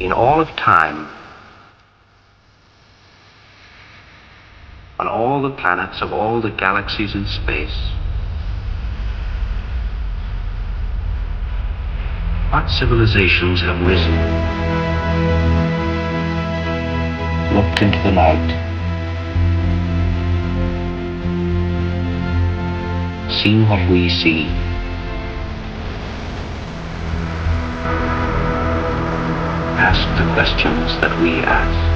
in all of time, on all the planets of all the galaxies in space, what civilizations have risen, looked into the night, seen what we see, asked the questions that we ask?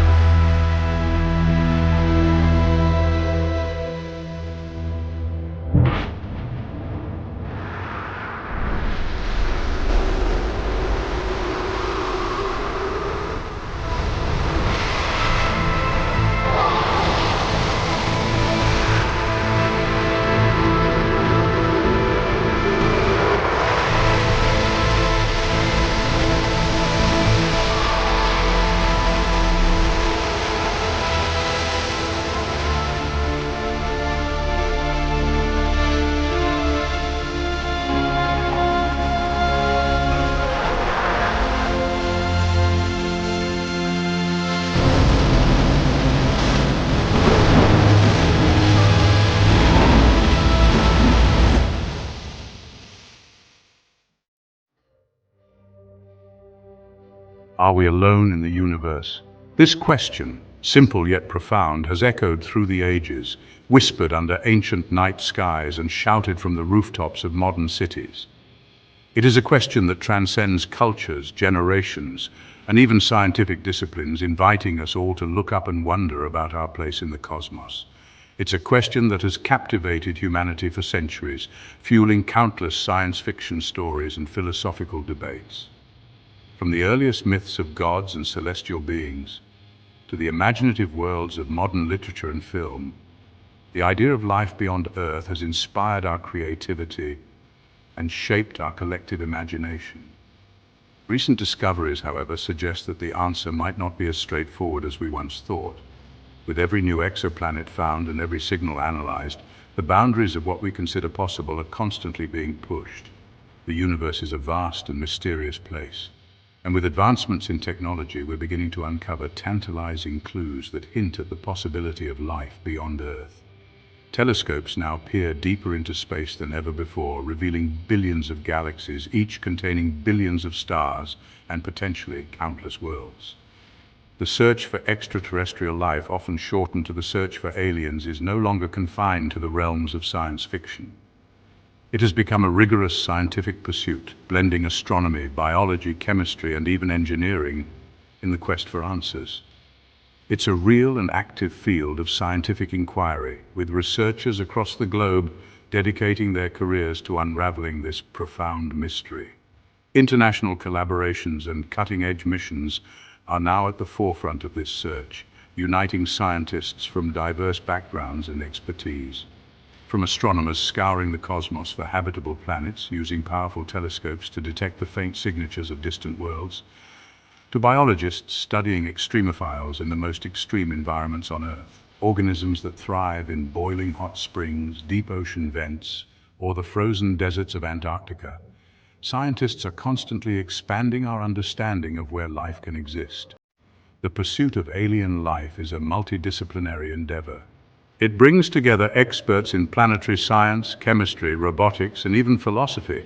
Are we alone in the universe? This question, simple yet profound, has echoed through the ages, whispered under ancient night skies and shouted from the rooftops of modern cities. It is a question that transcends cultures, generations, and even scientific disciplines, inviting us all to look up and wonder about our place in the cosmos. It's a question that has captivated humanity for centuries, fueling countless science fiction stories and philosophical debates. From the earliest myths of gods and celestial beings, to the imaginative worlds of modern literature and film, the idea of life beyond Earth has inspired our creativity and shaped our collective imagination. Recent discoveries, however, suggest that the answer might not be as straightforward as we once thought. With every new exoplanet found and every signal analyzed, the boundaries of what we consider possible are constantly being pushed. The universe is a vast and mysterious place. And with advancements in technology, we're beginning to uncover tantalizing clues that hint at the possibility of life beyond Earth. Telescopes now peer deeper into space than ever before, revealing billions of galaxies, each containing billions of stars and potentially countless worlds. The search for extraterrestrial life, often shortened to the search for aliens, is no longer confined to the realms of science fiction. It has become a rigorous scientific pursuit, blending astronomy, biology, chemistry, and even engineering in the quest for answers. It's a real and active field of scientific inquiry, with researchers across the globe dedicating their careers to unraveling this profound mystery. International collaborations and cutting-edge missions are now at the forefront of this search, uniting scientists from diverse backgrounds and expertise. From astronomers scouring the cosmos for habitable planets, using powerful telescopes to detect the faint signatures of distant worlds, to biologists studying extremophiles in the most extreme environments on Earth, organisms that thrive in boiling hot springs, deep ocean vents, or the frozen deserts of Antarctica. Scientists are constantly expanding our understanding of where life can exist. The pursuit of alien life is a multidisciplinary endeavor. It brings together experts in planetary science, chemistry, robotics, and even philosophy,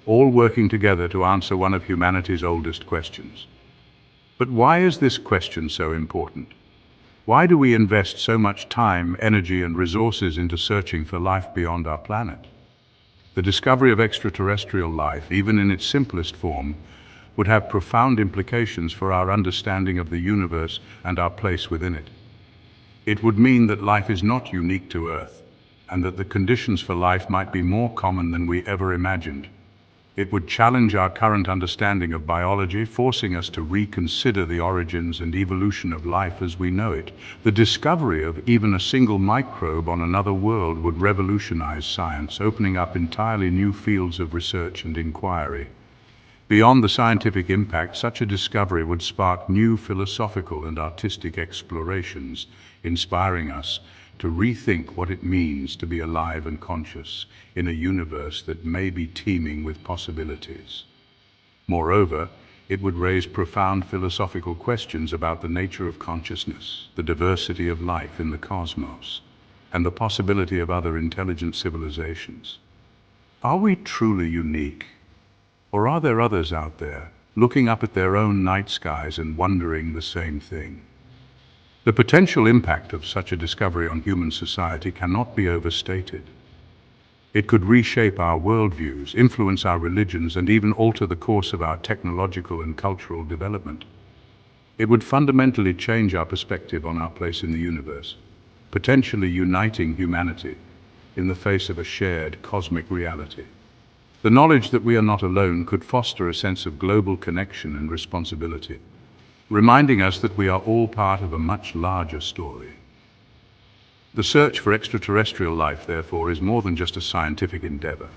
all working together to answer one of humanity's oldest questions. But why is this question so important? Why do we invest so much time, energy, and resources into searching for life beyond our planet? The discovery of extraterrestrial life, even in its simplest form, would have profound implications for our understanding of the universe and our place within it. It would mean that life is not unique to Earth, and that the conditions for life might be more common than we ever imagined. It would challenge our current understanding of biology, forcing us to reconsider the origins and evolution of life as we know it. The discovery of even a single microbe on another world would revolutionize science, opening up entirely new fields of research and inquiry. Beyond the scientific impact, such a discovery would spark new philosophical and artistic explorations, inspiring us to rethink what it means to be alive and conscious in a universe that may be teeming with possibilities. Moreover, It would raise profound philosophical questions about the nature of consciousness, the diversity of life in the cosmos, and the possibility of other intelligent civilizations. Are we truly unique? Or are there others out there, looking up at their own night skies and wondering the same thing? The potential impact of such a discovery on human society cannot be overstated. It could reshape our worldviews, influence our religions, and even alter the course of our technological and cultural development. It would fundamentally change our perspective on our place in the universe, potentially uniting humanity in the face of a shared cosmic reality. The knowledge that we are not alone could foster a sense of global connection and responsibility, reminding us that we are all part of a much larger story. The search for extraterrestrial life, therefore, is more than just a scientific endeavor.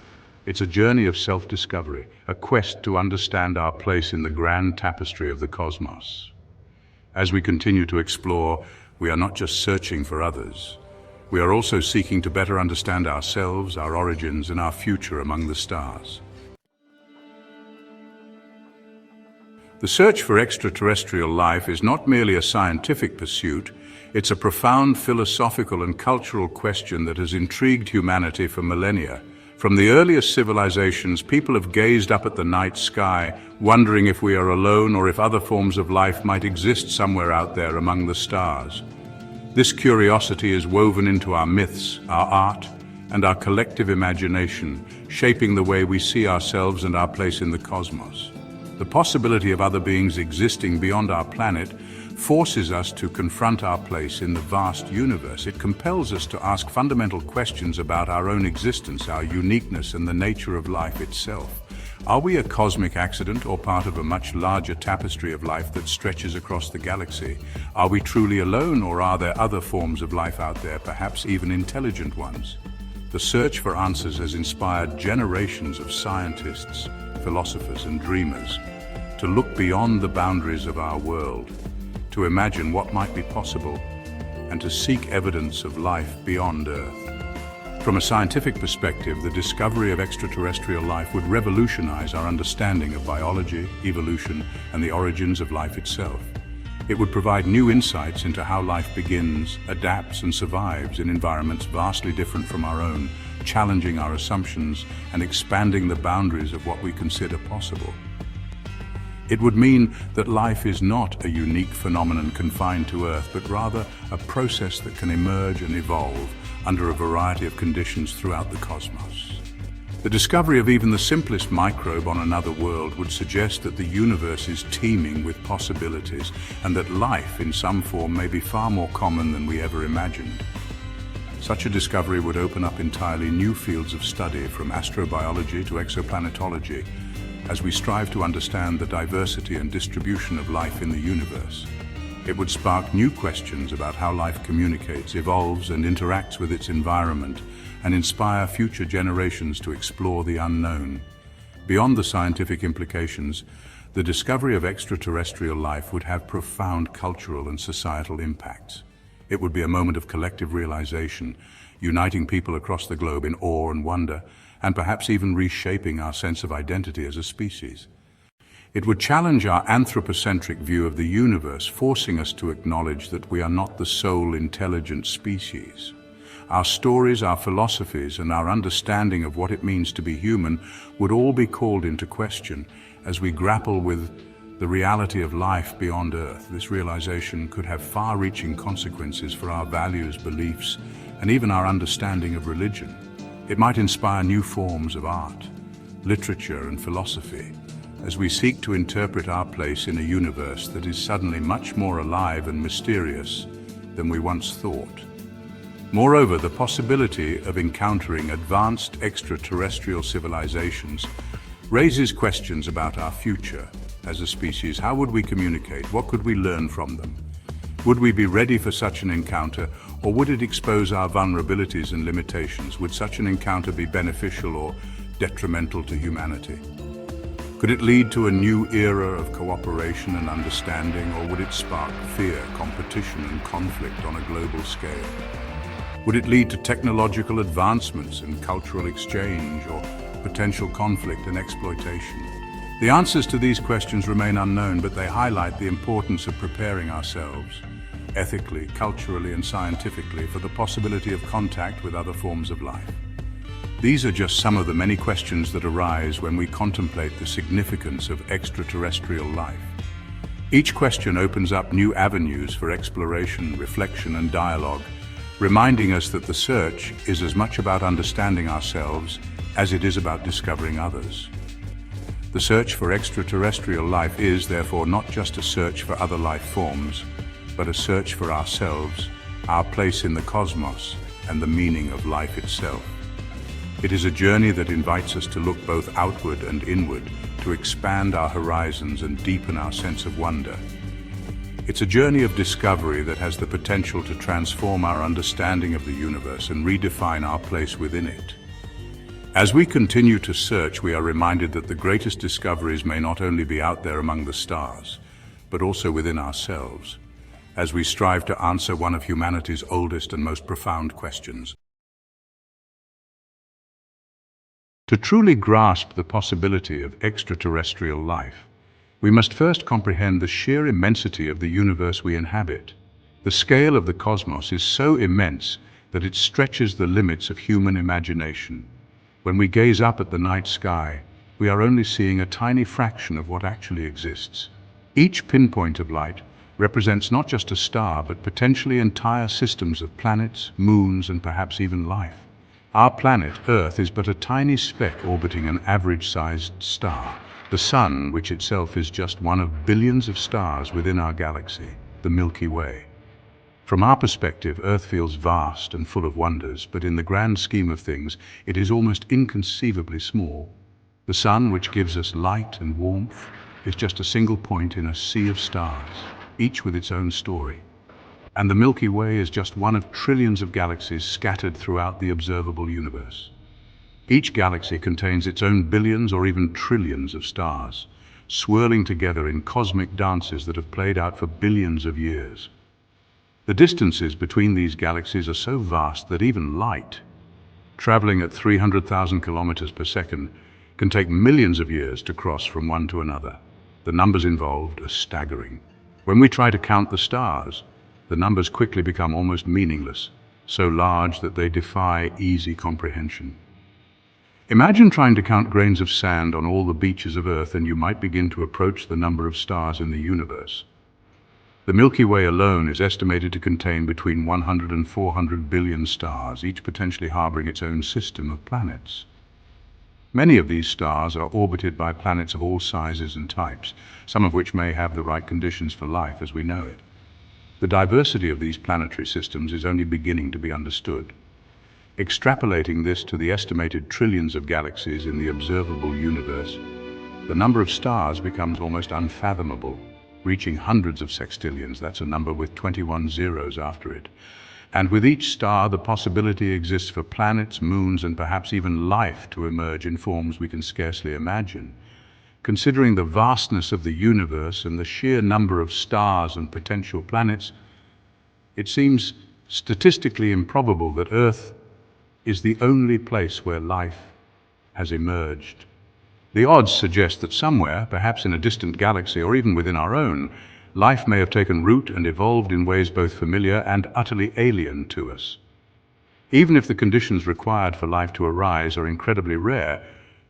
It's a journey of self-discovery, a quest to understand our place in the grand tapestry of the cosmos. As we continue to explore, we are not just searching for others. We are also seeking to better understand ourselves, our origins, and our future among the stars. The search for extraterrestrial life is not merely a scientific pursuit, it's a profound philosophical and cultural question that has intrigued humanity for millennia. From the earliest civilizations, people have gazed up at the night sky, wondering if we are alone or if other forms of life might exist somewhere out there among the stars. This curiosity is woven into our myths, our art, and our collective imagination, shaping the way we see ourselves and our place in the cosmos. The possibility of other beings existing beyond our planet forces us to confront our place in the vast universe. It compels us to ask fundamental questions about our own existence, our uniqueness, and the nature of life itself. Are we a cosmic accident or part of a much larger tapestry of life that stretches across the galaxy? Are we truly alone, or are there other forms of life out there, perhaps even intelligent ones? The search for answers has inspired generations of scientists, philosophers, and dreamers to look beyond the boundaries of our world, to imagine what might be possible, and to seek evidence of life beyond Earth. From a scientific perspective, the discovery of extraterrestrial life would revolutionize our understanding of biology, evolution, and the origins of life itself. It would provide new insights into how life begins, adapts, and survives in environments vastly different from our own, challenging our assumptions and expanding the boundaries of what we consider possible. It would mean that life is not a unique phenomenon confined to Earth, but rather a process that can emerge and evolve under a variety of conditions throughout the cosmos. The discovery of even the simplest microbe on another world would suggest that the universe is teeming with possibilities, and that life in some form may be far more common than we ever imagined. Such a discovery would open up entirely new fields of study, from astrobiology to exoplanetology, as we strive to understand the diversity and distribution of life in the universe. It would spark new questions about how life communicates, evolves, and interacts with its environment, and inspire future generations to explore the unknown. Beyond the scientific implications, the discovery of extraterrestrial life would have profound cultural and societal impacts. It would be a moment of collective realization, uniting people across the globe in awe and wonder, and perhaps even reshaping our sense of identity as a species. It would challenge our anthropocentric view of the universe, forcing us to acknowledge that we are not the sole intelligent species. Our stories, our philosophies, and our understanding of what it means to be human would all be called into question as we grapple with the reality of life beyond Earth. This realization could have far-reaching consequences for our values, beliefs, and even our understanding of religion. It might inspire new forms of art, literature, and philosophy as we seek to interpret our place in a universe that is suddenly much more alive and mysterious than we once thought. Moreover, the possibility of encountering advanced extraterrestrial civilizations raises questions about our future as a species. How would we communicate? What could we learn from them? Would we be ready for such an encounter, or would it expose our vulnerabilities and limitations? Would such an encounter be beneficial or detrimental to humanity? Could it lead to a new era of cooperation and understanding, or would it spark fear, competition, and conflict on a global scale? Would it lead to technological advancements and cultural exchange, or potential conflict and exploitation? The answers to these questions remain unknown, but they highlight the importance of preparing ourselves, ethically, culturally, and scientifically, for the possibility of contact with other forms of life. These are just some of the many questions that arise when we contemplate the significance of extraterrestrial life. Each question opens up new avenues for exploration, reflection, and dialogue, reminding us that the search is as much about understanding ourselves as it is about discovering others. The search for extraterrestrial life is, therefore, not just a search for other life forms, but a search for ourselves, our place in the cosmos, and the meaning of life itself. It is a journey that invites us to look both outward and inward, to expand our horizons and deepen our sense of wonder. It's a journey of discovery that has the potential to transform our understanding of the universe and redefine our place within it. As we continue to search, we are reminded that the greatest discoveries may not only be out there among the stars, but also within ourselves, as we strive to answer one of humanity's oldest and most profound questions. To truly grasp the possibility of extraterrestrial life, we must first comprehend the sheer immensity of the universe we inhabit. The scale of the cosmos is so immense that it stretches the limits of human imagination. When we gaze up at the night sky, we are only seeing a tiny fraction of what actually exists. Each pinpoint of light represents not just a star, but potentially entire systems of planets, moons, and perhaps even life. Our planet, Earth, is but a tiny speck orbiting an average-sized star. The Sun, which itself is just one of billions of stars within our galaxy, the Milky Way. From our perspective, Earth feels vast and full of wonders, but in the grand scheme of things, it is almost inconceivably small. The Sun, which gives us light and warmth, is just a single point in a sea of stars, each with its own story. And the Milky Way is just one of trillions of galaxies scattered throughout the observable universe. Each galaxy contains its own billions or even trillions of stars, swirling together in cosmic dances that have played out for billions of years. The distances between these galaxies are so vast that even light, traveling at 300,000 kilometers per second, can take millions of years to cross from one to another. The numbers involved are staggering. When we try to count the stars, the numbers quickly become almost meaningless, so large that they defy easy comprehension. Imagine trying to count grains of sand on all the beaches of Earth, and you might begin to approach the number of stars in the universe. The Milky Way alone is estimated to contain between 100 and 400 billion stars, each potentially harboring its own system of planets. Many of these stars are orbited by planets of all sizes and types, some of which may have the right conditions for life as we know it. The diversity of these planetary systems is only beginning to be understood. Extrapolating this to the estimated trillions of galaxies in the observable universe, the number of stars becomes almost unfathomable, reaching hundreds of sextillions. That's a number with 21 zeros after it. And with each star, the possibility exists for planets, moons, and perhaps even life to emerge in forms we can scarcely imagine. Considering the vastness of the universe and the sheer number of stars and potential planets, it seems statistically improbable that Earth is the only place where life has emerged. The odds suggest that somewhere, perhaps in a distant galaxy or even within our own, life may have taken root and evolved in ways both familiar and utterly alien to us. Even if the conditions required for life to arise are incredibly rare,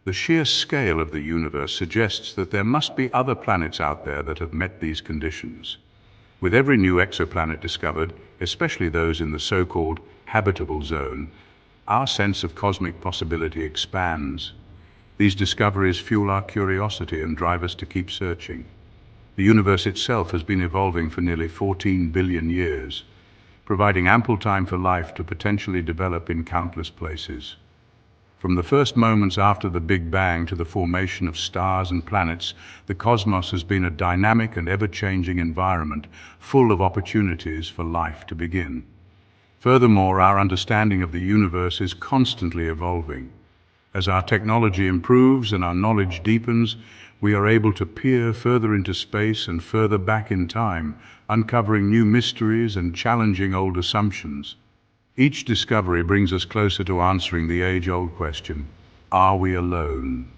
the sheer scale of the universe suggests that there must be other planets out there that have met these conditions. With every new exoplanet discovered, especially those in the so-called habitable zone, our sense of cosmic possibility expands. These discoveries fuel our curiosity and drive us to keep searching. The universe itself has been evolving for nearly 14 billion years, providing ample time for life to potentially develop in countless places. From the first moments after the Big Bang to the formation of stars and planets, the cosmos has been a dynamic and ever-changing environment full of opportunities for life to begin. Furthermore, our understanding of the universe is constantly evolving. As our technology improves and our knowledge deepens, we are able to peer further into space and further back in time, uncovering new mysteries and challenging old assumptions. Each discovery brings us closer to answering the age-old question, are we alone?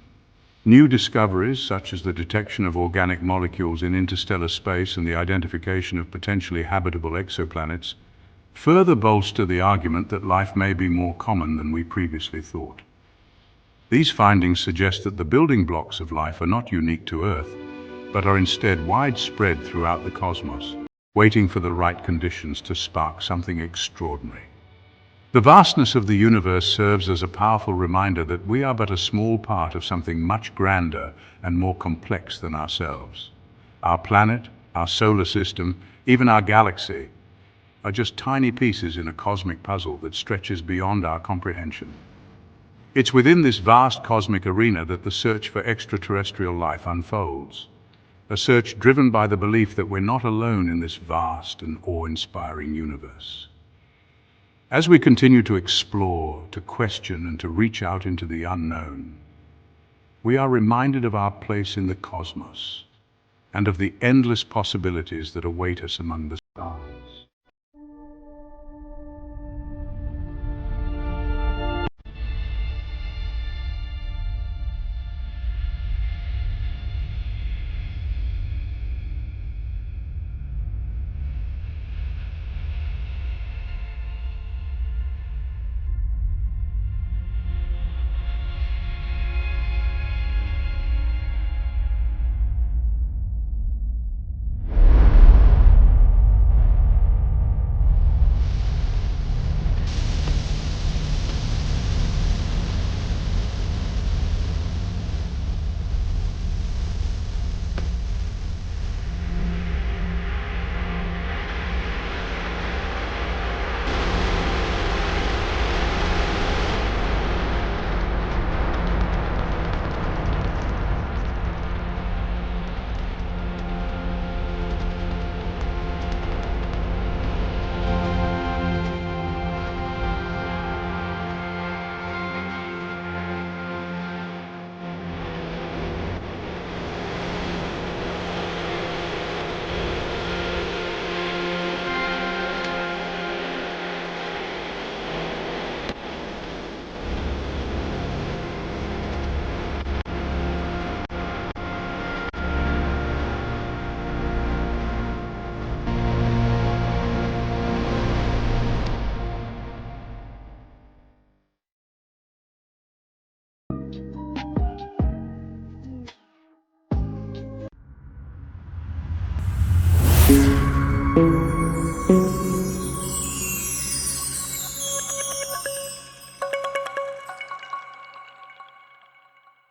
New discoveries, such as the detection of organic molecules in interstellar space and the identification of potentially habitable exoplanets, further bolster the argument that life may be more common than we previously thought. These findings suggest that the building blocks of life are not unique to Earth, but are instead widespread throughout the cosmos, waiting for the right conditions to spark something extraordinary. The vastness of the universe serves as a powerful reminder that we are but a small part of something much grander and more complex than ourselves. Our planet, our solar system, even our galaxy, are just tiny pieces in a cosmic puzzle that stretches beyond our comprehension. It's within this vast cosmic arena that the search for extraterrestrial life unfolds, a search driven by the belief that we're not alone in this vast and awe-inspiring universe. As we continue to explore, to question, and to reach out into the unknown, we are reminded of our place in the cosmos and of the endless possibilities that await us among the stars.